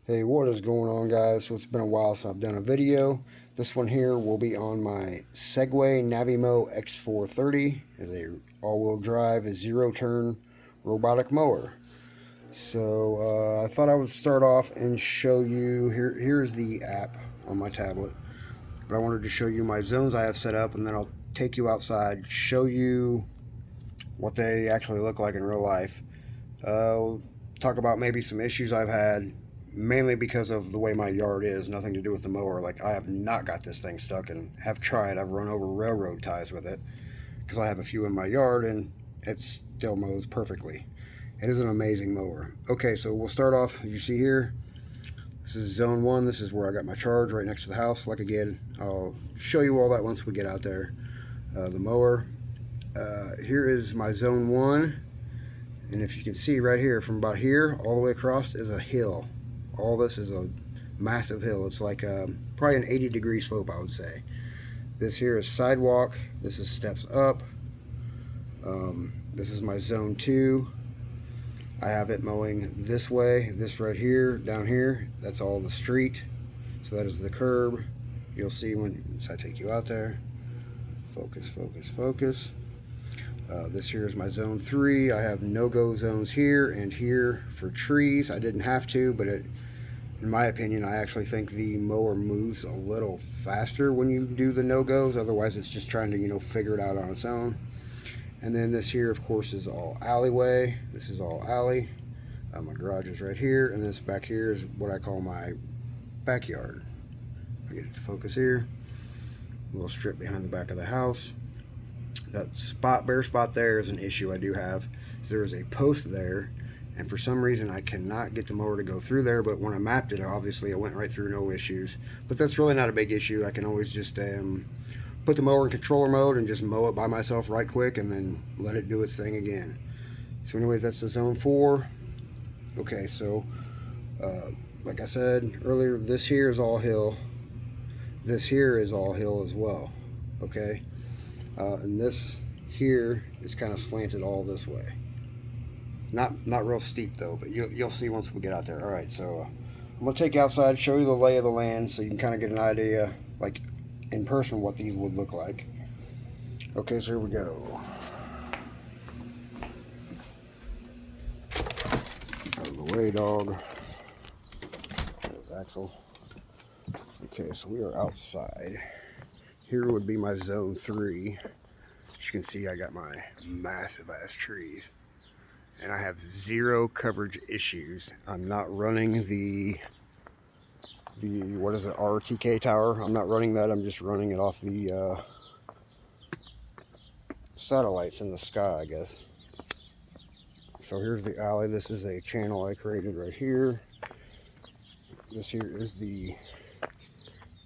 Hey, what is going on, guys? So it's been a while since I've done a video. This one here will be on my Segway Navimow x430. It's a all-wheel drive, a zero-turn robotic mower. So I thought I would start off and show you, here's the app on my tablet. But I wanted to show you my zones I have set up, and then I'll take you outside, show you what they actually look like in real life. We'll talk about maybe some issues I've had, mainly because of the way my yard is, nothing to do with the mower. Like, I have not got this thing stuck and have tried. I've run over railroad ties with it because I have a few in my yard and it still mows perfectly. It is an amazing mower. Okay, so we'll start off, as you see here, this is zone 1. This is where I got my charge right next to the house. Like again, I'll show you all that once we get out there. The mower. Here is my zone 1. And if you can see right here, from about here all the way across is a hill. All this is a massive hill. It's like probably an 80-degree slope, I would say. This here is sidewalk. This is steps up. This is my zone 2. I have it mowing this way. This right here, down here, that's all the street. So that is the curb. You'll see once I take you out there. Focus, focus, focus. This here is my zone 3. I have no-go zones here and here for trees. I didn't have to, but in my opinion, I actually think the mower moves a little faster when you do the no-goes. Otherwise, it's just trying to, figure it out on its own. And then this here, of course, is all alleyway. This is all alley. My garage is right here, and this back here is what I call my backyard. I get it to focus here. A little strip behind the back of the house. That bare spot there is an issue I do have. There is a post there, and for some reason I cannot get the mower to go through there, but when I mapped it, obviously it went right through, no issues. But that's really not a big issue. I can always just put the mower in controller mode and just mow it by myself right quick and then let it do its thing again. So anyways, that's the zone 4. Okay, so like I said earlier, this here is all hill. This here is all hill as well. Okay. And this here is kind of slanted all this way. Not real steep though, but you'll see once we get out there. All right, so I'm gonna take you outside, show you the lay of the land, so you can kind of get an idea, like in person, what these would look like. Okay, so here we go. Out of the way, dog. There's Axel. Okay, so we are outside. Here would be my zone 3. As you can see, I got my massive ass trees. And I have zero coverage issues. I'm not running the what is it, RTK tower. I'm not running that. I'm just running it off the satellites in the sky, I guess. So here's the alley. This is a channel I created right here. This here is the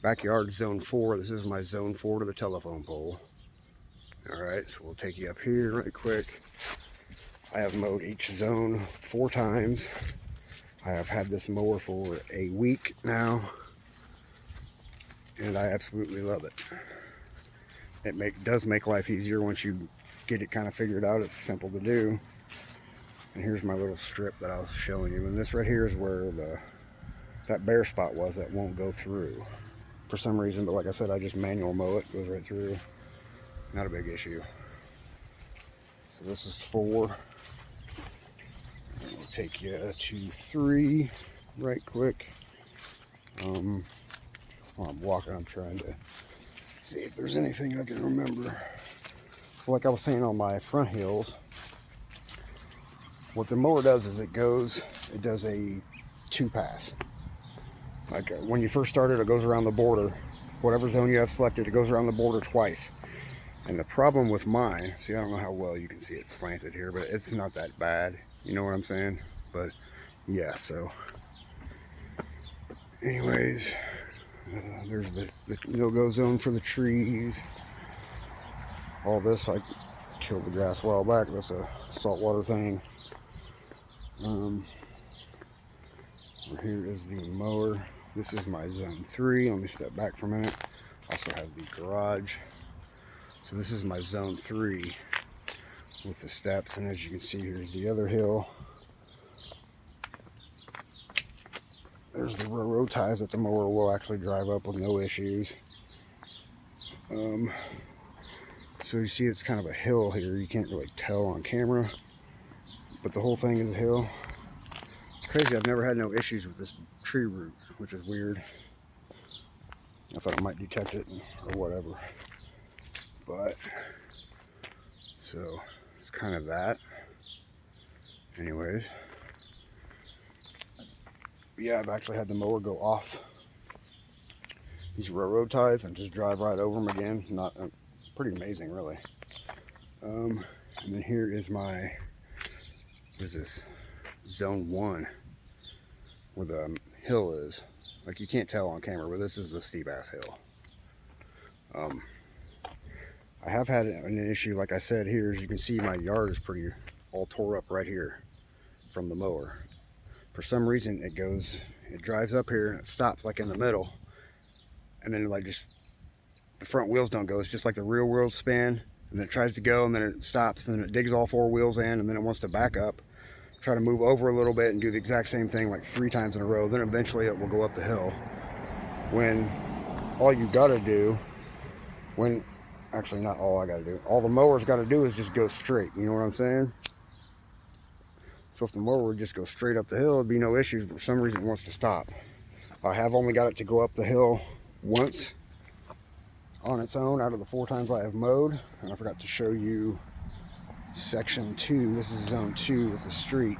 backyard zone 4. This is my zone 4 to the telephone pole. Alright, so we'll take you up here right quick. I have mowed each zone 4 times. I have had this mower for a week now, and I absolutely love it. It does make life easier once you get it kind of figured out. It's simple to do. And here's my little strip that I was showing you. And this right here is where that bare spot was that won't go through for some reason, but like I said, I just manual mow it, goes right through. Not a big issue. So this is 4. And we'll take you to 3 right quick. While I'm walking, I'm trying to see if there's anything I can remember. So like I was saying on my front hills, what the mower does is it does a 2-pass. Like when you first start it goes around the border. Whatever zone you have selected, it goes around the border twice. And the problem with mine, see, I don't know how well you can see it slanted here, but it's not that bad. You know what I'm saying? But yeah, so anyways, there's the no-go zone for the trees. All this, I killed the grass a while back. That's a saltwater thing. Here is the mower. This is my zone 3. Let me step back for a minute. Also have the garage. So this is my zone 3 with the steps, and as you can see, here's the other hill. there's the railroad ties that the mower will actually drive up with no issues. So you see it's kind of a hill here. You can't really tell on camera, but the whole thing is a hill. It's crazy. I've never had no issues with this tree root, which is weird. I thought I might detect it or whatever. But, so it's kind of that. Anyways. Yeah, I've actually had the mower go off these railroad ties and just drive right over them again. Not pretty amazing, really. And then here is my, what is this? Zone 1, where the hill is. Like, you can't tell on camera, but this is a steep ass hill. I have had an issue, like I said, here, as you can see, my yard is pretty all tore up right here from the mower. For some reason, it drives up here and it stops like in the middle, and then like just the front wheels don't go. It's just like the rear wheels spin, and then it tries to go, and then it stops, and then it digs all 4 wheels in, and then it wants to back up, try to move over a little bit, and do the exact same thing like 3 times in a row. Then eventually it will go up the hill. When all you gotta do, actually not all I gotta do, all the mower's gotta do is just go straight. You know what I'm saying? So if the mower would just go straight up the hill, it'd be no issues, but for some reason it wants to stop. I have only got it to go up the hill once on its own out of the 4 times I have mowed. And I forgot to show you section 2. This is zone 2 with the street.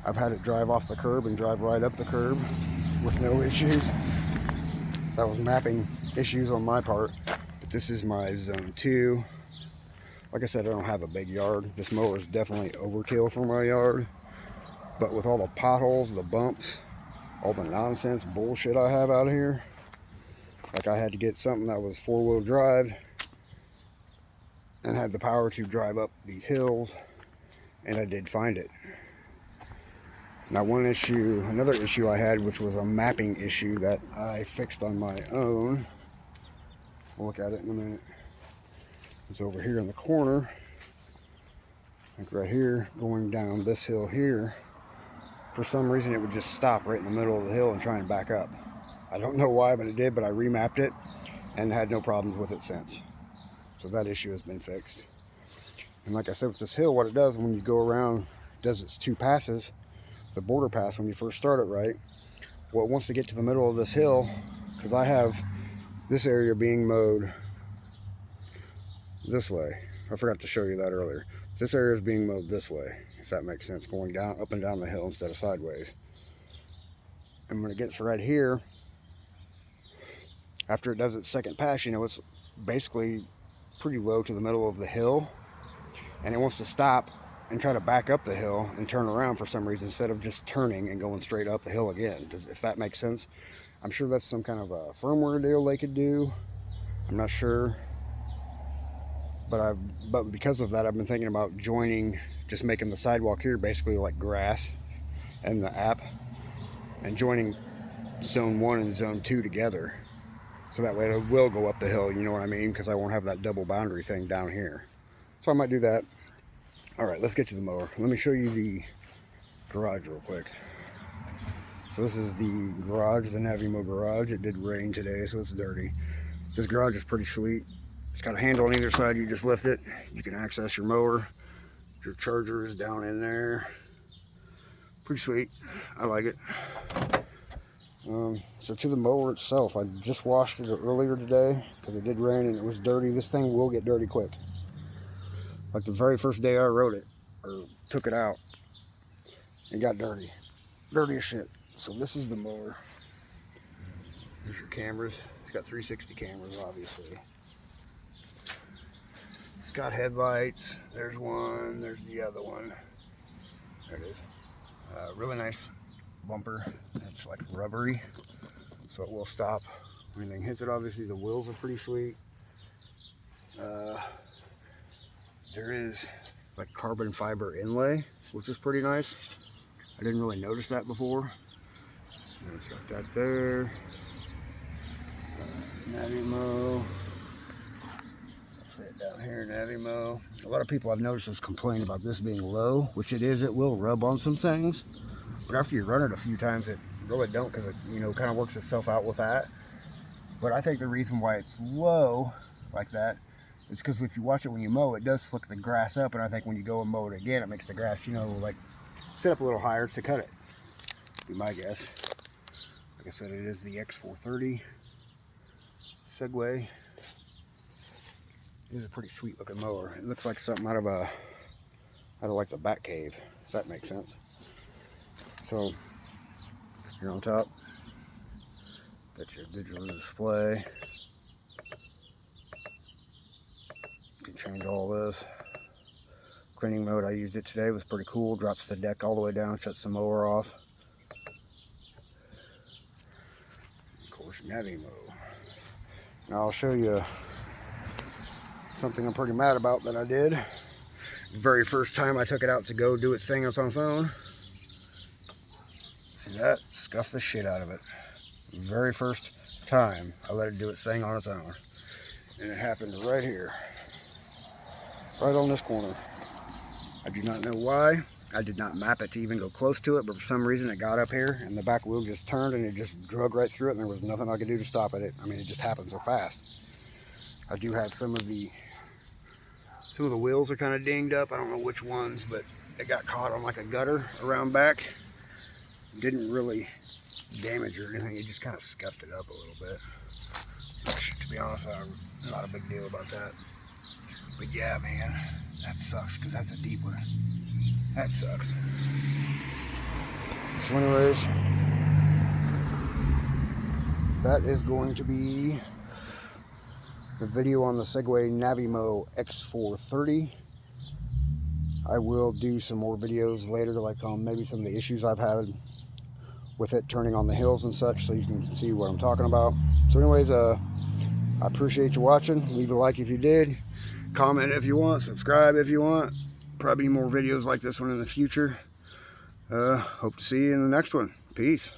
I've had it drive off the curb and drive right up the curb with no issues. That was mapping issues on my part. But this is my zone 2. Like I said, I don't have a big yard. This mower is definitely overkill for my yard. But with all the potholes, the bumps, all the nonsense bullshit I have out here, like I had to get something that was 4-wheel drive and had the power to drive up these hills, and I did find it. Now another issue I had, which was a mapping issue that I fixed on my own. We'll look at it in a minute. It's over here in the corner, like right here, going down this hill here. For some reason it would just stop right in the middle of the hill and try and back up. I don't know why, but it did, but I remapped it and had no problems with it since. So that issue has been fixed. And like I said, with this hill, what it does when you go around, it does its 2 passes, the border pass when you first start it, right? Well, it wants to get to the middle of this hill, because I have this area being mowed this way. I forgot to show you that earlier. This area is being mowed this way, if that makes sense, going down, up and down the hill instead of sideways. And when it gets right here, after it does its second pass, you know, it's basically pretty low to the middle of the hill, and it wants to stop and try to back up the hill and turn around for some reason instead of just turning and going straight up the hill again. If that makes sense. I'm sure that's some kind of a firmware deal they could do. I'm not sure. But because of that, I've been thinking about just making the sidewalk here basically like grass and the app, and joining zone 1 and zone 2 together. So that way it will go up the hill, you know what I mean? Because I won't have that double boundary thing down here. So I might do that. All right, let's get to the mower. Let me show you the garage real quick. So this is the garage, the Navimow garage. It did rain today, so it's dirty. This garage is pretty sweet. It's got a handle on either side. You just lift it. You can access your mower. Your charger is down in there. Pretty sweet. I like it. So to the mower itself, I just washed it earlier today because it did rain and it was dirty. This thing will get dirty quick. Like the very first day I rode it, or took it out, it got dirty. Dirty as shit. So this is the mower. There's your cameras. It's got 360 cameras, obviously. It's got headlights. There's one. There's the other one. There it is. Really nice bumper. It's like rubbery, so it will stop when anything hits it. Obviously, the wheels are pretty sweet. There is like carbon fiber inlay, which is pretty nice. I didn't really notice that before. And it's got that there. Navimow. Let's say it down here, Navimow. A lot of people I've noticed has complained about this being low, which it is. It will rub on some things, but after you run it a few times, it really don't, because it, you know, kind of works itself out with that. But I think the reason why it's low like that is because if you watch it when you mow, it does flick the grass up, and I think when you go and mow it again, it makes the grass, you know, like sit up a little higher to cut it. Be my guess. Like I said, it is the x430 Segway. It is a pretty sweet looking mower. It looks like something out of like the Bat Cave, if that makes sense. So here on top, got your digital display. You can change all this. Cleaning mode, I used it today, was pretty cool. Drops the deck all the way down, shuts the mower off. Of course, Navimow. Now I'll show you something I'm pretty mad about that I did. The very first time I took it out to go do its thing on its own. See that? Scuffed the shit out of it. The very first time I let it do its thing on its own. And it happened right here. Right on this corner. I do not know why. I did not map it to even go close to it, but for some reason it got up here and the back wheel just turned and it just drug right through it, and there was nothing I could do to stop it. I mean, it just happened so fast. I do have some of the wheels are kind of dinged up. I don't know which ones, but it got caught on like a gutter around back. Didn't really damage or anything. It just kind of scuffed it up a little bit. Which, to be honest, I'm not a big deal about that. But yeah, man, that sucks because that's a deep one. That sucks. So anyways, that is going to be the video on the Segway Navimow x430. I will do some more videos later, like on maybe some of the issues I've had with it turning on the hills and such, so you can see what I'm talking about. So anyways, I appreciate you watching. Leave a like if you did. Comment if you want. Subscribe if you want. Probably more videos like this one in the future. Hope to see you in the next one. Peace.